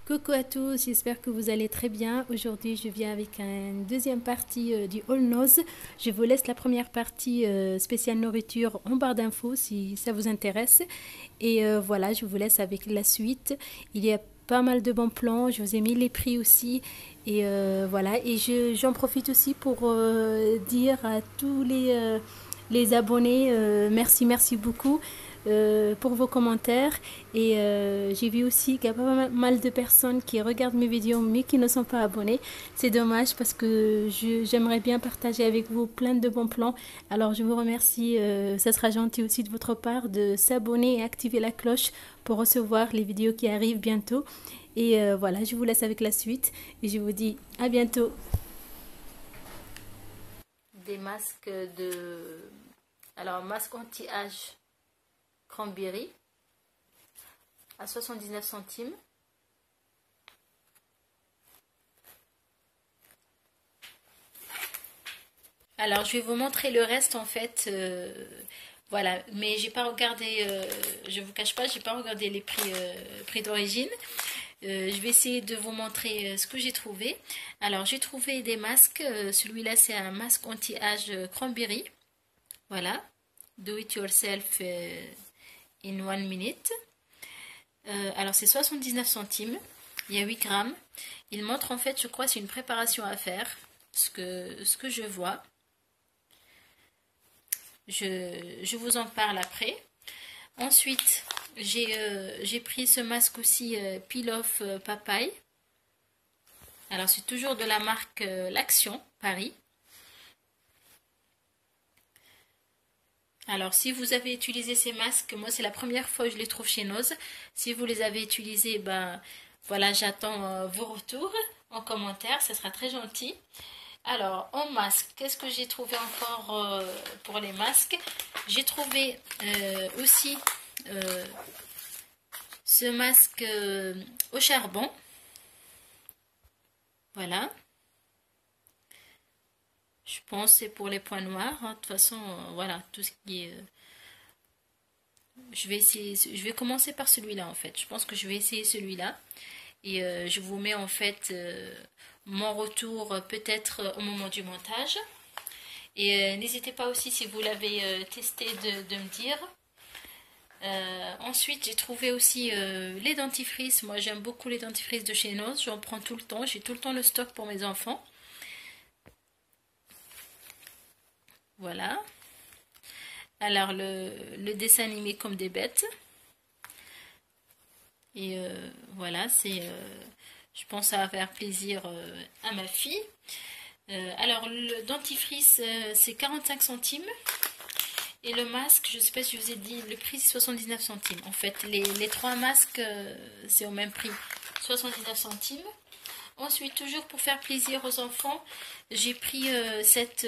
Coucou à tous, j'espère que vous allez très bien. Aujourd'hui, je viens avec une deuxième partie du All Nose. Je vous laisse la première partie spéciale nourriture en barre d'infos si ça vous intéresse. Et voilà, je vous laisse avec la suite. Il y a pas mal de bons plans, je vous ai mis les prix aussi. Et voilà, et j'en profite aussi pour dire à tous les abonnés, merci beaucoup pour vos commentaires. Et j'ai vu aussi qu'il y a pas mal de personnes qui regardent mes vidéos mais qui ne sont pas abonnées. C'est dommage parce que j'aimerais bien partager avec vous plein de bons plans. Alors je vous remercie, ça sera gentil aussi de votre part de s'abonner et activer la cloche pour recevoir les vidéos qui arrivent bientôt. Et voilà, je vous laisse avec la suite et je vous dis à bientôt. Des masques de... Alors, masque anti-âge cranberry à 79 centimes. Alors, je vais vous montrer le reste en fait. Voilà, mais j'ai pas regardé, je vous cache pas, j'ai pas regardé les prix d'origine. Je vais essayer de vous montrer ce que j'ai trouvé. Alors, j'ai trouvé des masques. Celui-là, c'est un masque anti-âge cranberry. Voilà, do it yourself in 1 minute. Alors, c'est 79 centimes. Il y a 8 grammes. Il montre en fait, je crois, c'est une préparation à faire. Ce que je vois. Je vous en parle après. Ensuite, j'ai pris ce masque aussi Peel Off Papaye. Alors, c'est toujours de la marque L'Action, Paris. Alors, si vous avez utilisé ces masques, moi, c'est la première fois que je les trouve chez Nose. Si vous les avez utilisés, ben, voilà, j'attends vos retours en commentaire. Ça sera très gentil. Alors, en masque, qu'est-ce que j'ai trouvé encore pour les masques? J'ai trouvé aussi ce masque au charbon. Voilà. Je pense que c'est pour les points noirs. Hein. De toute façon, voilà, tout ce qui est... je vais commencer par celui-là en fait. Je pense que je vais essayer celui-là. Et je vous mets en fait mon retour peut-être au moment du montage. Et n'hésitez pas aussi si vous l'avez testé de me dire. Ensuite, j'ai trouvé aussi les dentifrices. Moi, j'aime beaucoup les dentifrices de chez Nose. J'en prends tout le temps. J'ai tout le temps le stock pour mes enfants. Voilà. Alors, le dessin animé comme des bêtes. Et voilà, je pense que ça va faire plaisir à ma fille. Alors, le dentifrice, c'est 45 centimes. Et le masque, je ne sais pas si je vous ai dit, le prix c'est 79 centimes. En fait, les trois masques, c'est au même prix, 79 centimes. Ensuite, toujours pour faire plaisir aux enfants, j'ai pris cette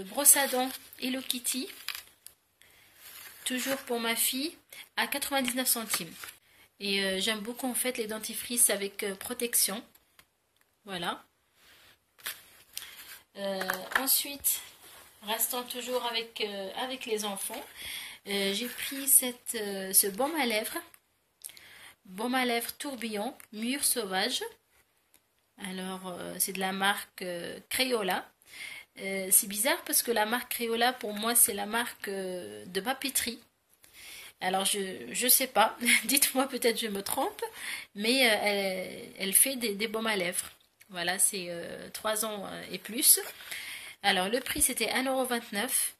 brosse à dents Hello Kitty. Toujours pour ma fille, à 99 centimes. Et j'aime beaucoup en fait les dentifrices avec protection. Voilà. Ensuite, restant toujours avec les enfants, j'ai pris ce baume à lèvres. Baume à lèvres tourbillon, mûre sauvage. Alors, c'est de la marque Crayola. C'est bizarre parce que la marque Crayola, pour moi, c'est la marque de papeterie. Alors, je sais pas. Dites-moi, peut-être je me trompe. Mais elle fait des baumes à lèvres. Voilà, c'est 3 ans et plus. Alors, le prix, c'était 1,29 €.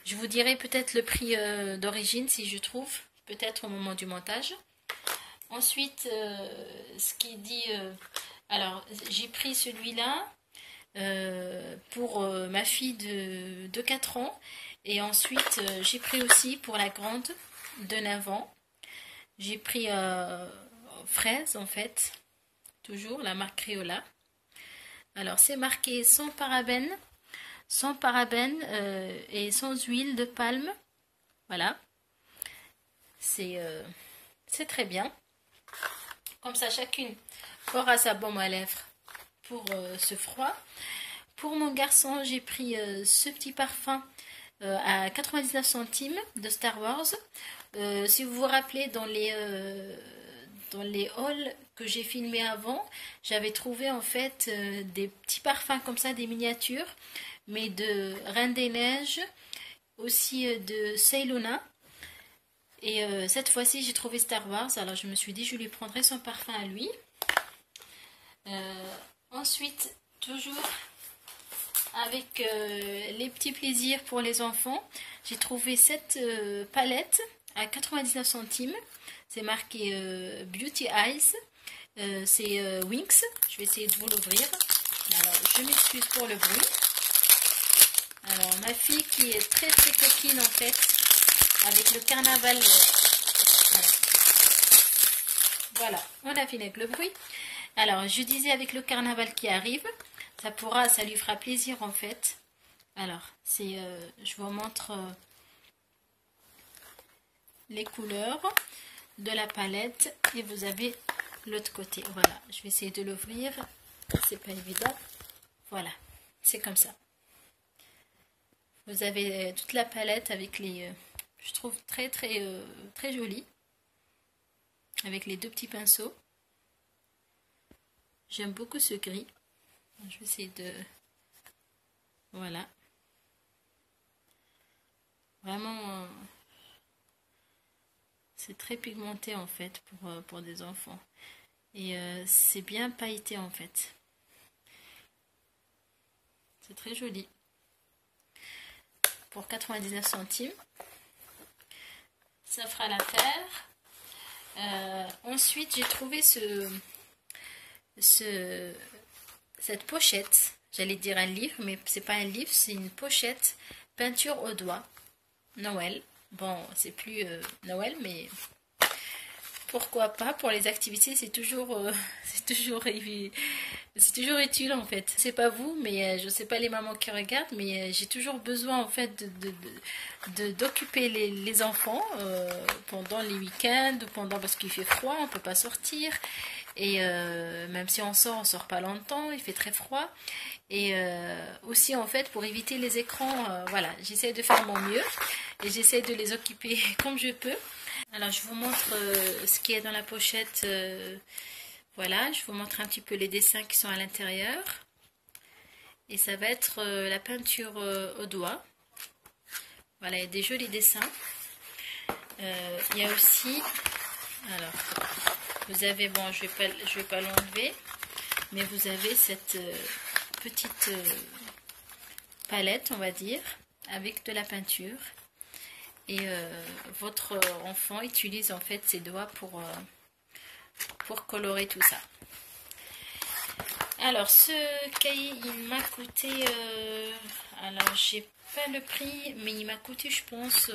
Je vous dirai peut-être le prix d'origine, si je trouve. Peut-être au moment du montage. Ensuite, ce qui dit... alors, j'ai pris celui-là pour ma fille de 4 ans. Et ensuite, j'ai pris aussi pour la grande de 9 ans. J'ai pris fraise, en fait. Toujours, la marque Crayola. Alors, c'est marqué sans parabènes et sans huile de palme. Voilà. C'est très bien. Comme ça, chacune aura sa baume à lèvres pour ce froid. Pour mon garçon, j'ai pris ce petit parfum à 99 centimes de Star Wars. Si vous vous rappelez, dans les hauls que j'ai filmé avant, j'avais trouvé en fait des petits parfums comme ça, des miniatures, mais de Reine des Neiges, aussi de Ceylona. Et cette fois-ci, j'ai trouvé Star Wars. Alors, je me suis dit, je lui prendrai son parfum à lui. Ensuite, toujours avec les petits plaisirs pour les enfants, j'ai trouvé cette palette à 99 centimes. C'est marqué Beauty Eyes. C'est Winx. Je vais essayer de vous l'ouvrir. Alors, je m'excuse pour le bruit. Alors, ma fille qui est très très coquine en fait, avec le carnaval. Voilà, on a fini avec le bruit. Alors, je disais avec le carnaval qui arrive, ça lui fera plaisir en fait. Alors, je vous montre les couleurs de la palette et vous avez l'autre côté. Voilà, je vais essayer de l'ouvrir. C'est pas évident. Voilà, c'est comme ça. Vous avez toute la palette avec les, je trouve très jolie, avec les deux petits pinceaux. J'aime beaucoup ce gris. Je vais essayer de, voilà, vraiment, c'est très pigmenté en fait pour des enfants et c'est bien pailleté en fait. C'est très joli. Pour 99 centimes. Ça fera l'affaire. Ensuite, j'ai trouvé cette pochette. J'allais dire un livre, mais c'est pas un livre, c'est une pochette peinture au doigt. Noël. Bon, c'est plus Noël, mais pourquoi pas, pour les activités, c'est toujours utile en fait. C'est pas vous, mais je sais pas les mamans qui regardent, mais j'ai toujours besoin en fait d'occuper les enfants pendant les week-ends, parce qu'il fait froid, on peut pas sortir. Et même si on sort pas longtemps, il fait très froid. Et aussi en fait pour éviter les écrans, voilà, j'essaie de faire mon mieux et j'essaie de les occuper comme je peux. Alors je vous montre ce qui est dans la pochette. Voilà, je vous montre un petit peu les dessins qui sont à l'intérieur. Et ça va être la peinture au doigt. Voilà, il y a des jolis dessins. Il y a aussi, alors, vous avez, bon, je vais pas l'enlever, mais vous avez cette petite palette, on va dire, avec de la peinture. Et votre enfant utilise en fait ses doigts pour colorer tout ça. Alors ce cahier il m'a coûté, alors j'ai pas le prix, mais il m'a coûté je pense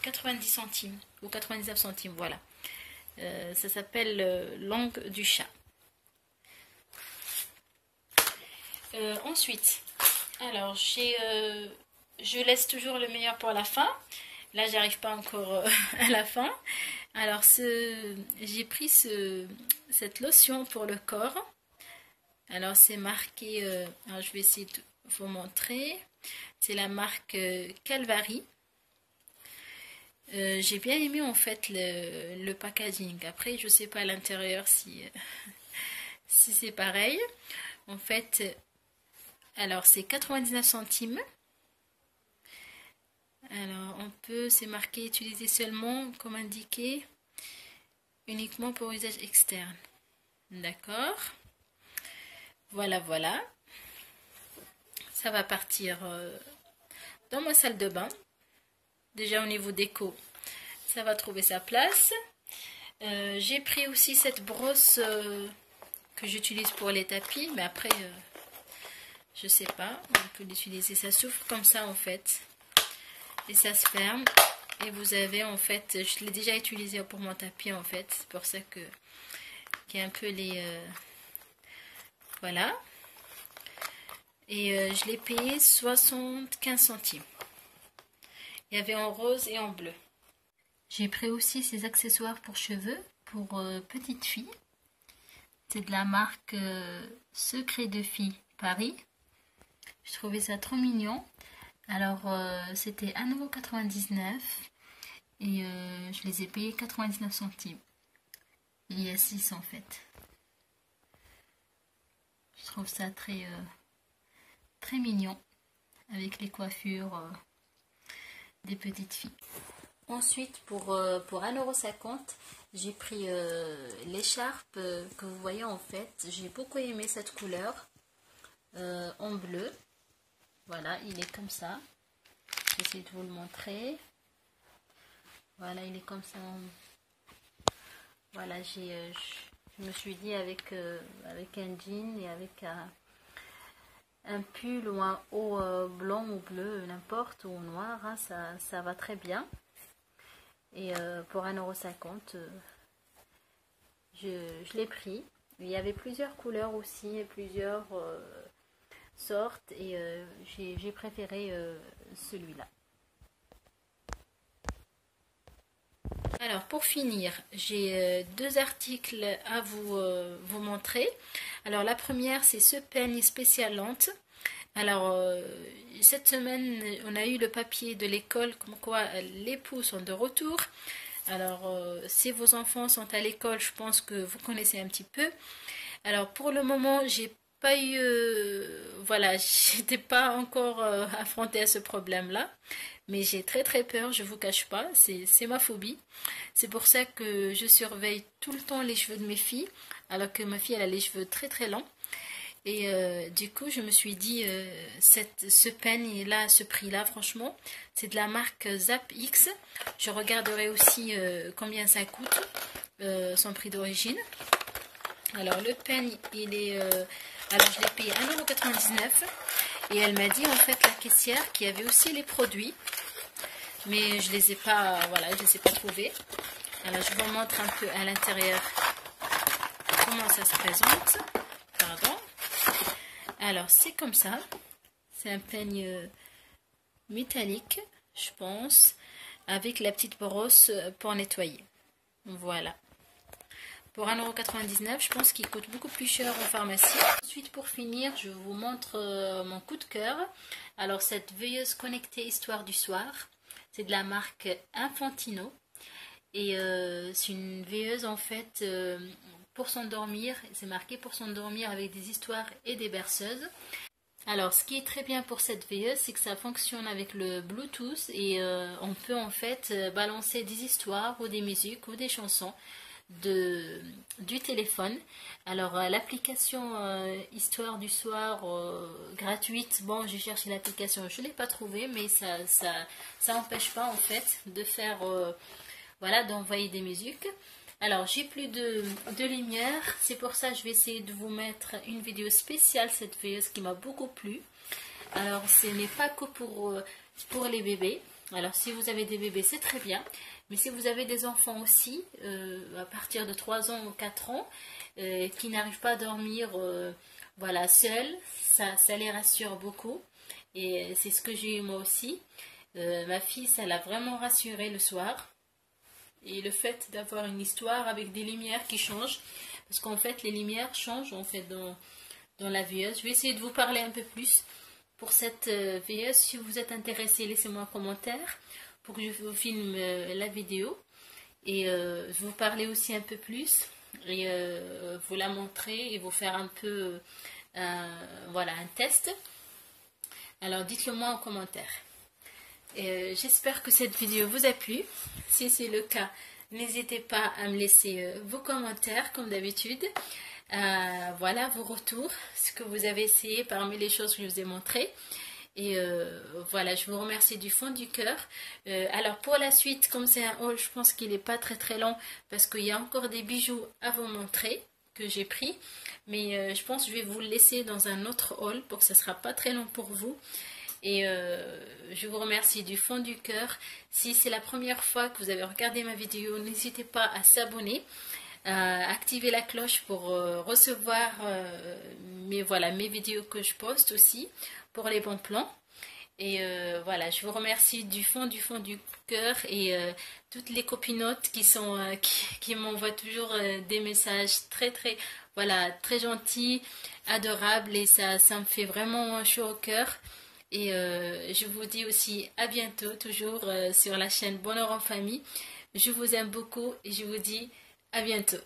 90 centimes ou 99 centimes, voilà. Ça s'appelle Langue du chat. Ensuite, alors je laisse toujours le meilleur pour la fin. Là, j'arrive pas encore à la fin. Alors, j'ai pris cette lotion pour le corps. Alors, c'est marqué, alors je vais essayer de vous montrer. C'est la marque Calvary. J'ai bien aimé en fait le packaging. Après, je sais pas à l'intérieur si c'est pareil. En fait, alors c'est 99 centimes. Alors, c'est marqué utiliser seulement, comme indiqué, uniquement pour usage externe. D'accord. Voilà. Ça va partir dans ma salle de bain. Déjà au niveau déco, ça va trouver sa place. J'ai pris aussi cette brosse que j'utilise pour les tapis, mais après, je sais pas, on peut l'utiliser. Ça s'ouvre comme ça en fait. Et ça se ferme. Et vous avez en fait, je l'ai déjà utilisé pour mon tapis en fait. C'est pour ça qu'il y a un peu les... voilà. Et je l'ai payé 75 centimes. Il y avait en rose et en bleu. J'ai pris aussi ces accessoires pour cheveux pour petite fille. C'est de la marque Secret de Fille Paris. Je trouvais ça trop mignon. Alors, c'était 1,99 € et je les ai payés 99 centimes. Il y a 6 en fait. trouve ça très, très mignon avec les coiffures des petites filles. Ensuite, pour 1,50 €, j'ai pris l'écharpe que vous voyez en fait. J'ai beaucoup aimé cette couleur en bleu. Voilà, il est comme ça. J'essaie de vous le montrer. Voilà, il est comme ça. Voilà, je me suis dit avec un jean et avec un pull ou un haut blanc ou bleu, n'importe, ou noir, hein, ça va très bien. Et pour 1,50 €, je l'ai pris. Il y avait plusieurs couleurs aussi, et plusieurs sortes, et j'ai préféré celui-là. Alors pour finir, j'ai deux articles à vous montrer. Alors la première, c'est ce peigne spécial lente. Alors cette semaine, on a eu le papier de l'école comme quoi les poux sont de retour. Alors si vos enfants sont à l'école, je pense que vous connaissez un petit peu. Alors pour le moment, j'ai pas eu, voilà, j'étais pas encore affrontée à ce problème-là. Mais j'ai très peur, je vous cache pas, c'est ma phobie. C'est pour ça que je surveille tout le temps les cheveux de mes filles, alors que ma fille elle a les cheveux très longs. Et du coup je me suis dit, ce peigne là, ce prix là, franchement, c'est de la marque Zap X. Je regarderai aussi combien ça coûte, son prix d'origine. Alors le peigne, il est, alors je l'ai payé 1,99 €. Et elle m'a dit en fait, la caissière, qu'il y avait aussi les produits. Mais je les ai pas, voilà, je les ai pas trouvés. Alors je vous montre un peu à l'intérieur comment ça se présente. Pardon. Alors c'est comme ça. C'est un peigne métallique, je pense, avec la petite brosse pour nettoyer. Voilà. Pour 1,99 €, je pense qu'il coûte beaucoup plus cher en pharmacie. Ensuite, pour finir, je vous montre mon coup de cœur. Alors, cette veilleuse connectée Histoire du soir, c'est de la marque Infantino. Et c'est une veilleuse, en fait, pour s'endormir. C'est marqué pour s'endormir avec des histoires et des berceuses. Alors, ce qui est très bien pour cette veilleuse, c'est que ça fonctionne avec le Bluetooth. Et on peut, en fait, balancer des histoires ou des musiques ou des chansons du téléphone. Alors l'application Histoire du soir gratuite, bon j'ai cherché l'application, je ne l'ai pas trouvée, mais ça n'empêche pas en fait de faire voilà, d'envoyer des musiques. Alors j'ai plus de lumière, c'est pour ça que je vais essayer de vous mettre une vidéo spéciale cette veilleuse qui m'a beaucoup plu. Alors ce n'est pas que pour les bébés. Alors si vous avez des bébés c'est très bien, mais si vous avez des enfants aussi à partir de 3 ans ou 4 ans qui n'arrivent pas à dormir voilà, seuls, ça les rassure beaucoup, et c'est ce que j'ai eu moi aussi. Ma fille, ça l'a vraiment rassurée le soir, et le fait d'avoir une histoire avec des lumières qui changent, parce qu'en fait les lumières changent en fait dans la veilleuse. Je vais essayer de vous parler un peu plus pour cette veilleuse. Si vous êtes intéressé, laissez-moi un commentaire pour que je vous filme la vidéo, et vous parler aussi un peu plus, et vous la montrer et vous faire un peu voilà, un test. Alors dites-le moi en commentaire. J'espère que cette vidéo vous a plu. Si c'est le cas, n'hésitez pas à me laisser vos commentaires comme d'habitude. Voilà vos retours, ce que vous avez essayé parmi les choses que je vous ai montrées. Et voilà, je vous remercie du fond du cœur. Alors pour la suite, comme c'est un haul, je pense qu'il n'est pas très long, parce qu'il y a encore des bijoux à vous montrer que j'ai pris. Mais je pense que je vais vous le laisser dans un autre haul pour que ce ne sera pas très long pour vous. Et je vous remercie du fond du cœur. Si c'est la première fois que vous avez regardé ma vidéo, n'hésitez pas à s'abonner, activer la cloche pour recevoir mes vidéos que je poste aussi, pour les bons plans. Et voilà, je vous remercie du fond du cœur, et toutes les copinotes qui m'envoient toujours des messages voilà, très gentils, adorables, et ça me fait vraiment chaud au cœur. Et je vous dis aussi à bientôt, toujours sur la chaîne Bonheur en Famille. Je vous aime beaucoup et je vous dis à bientôt.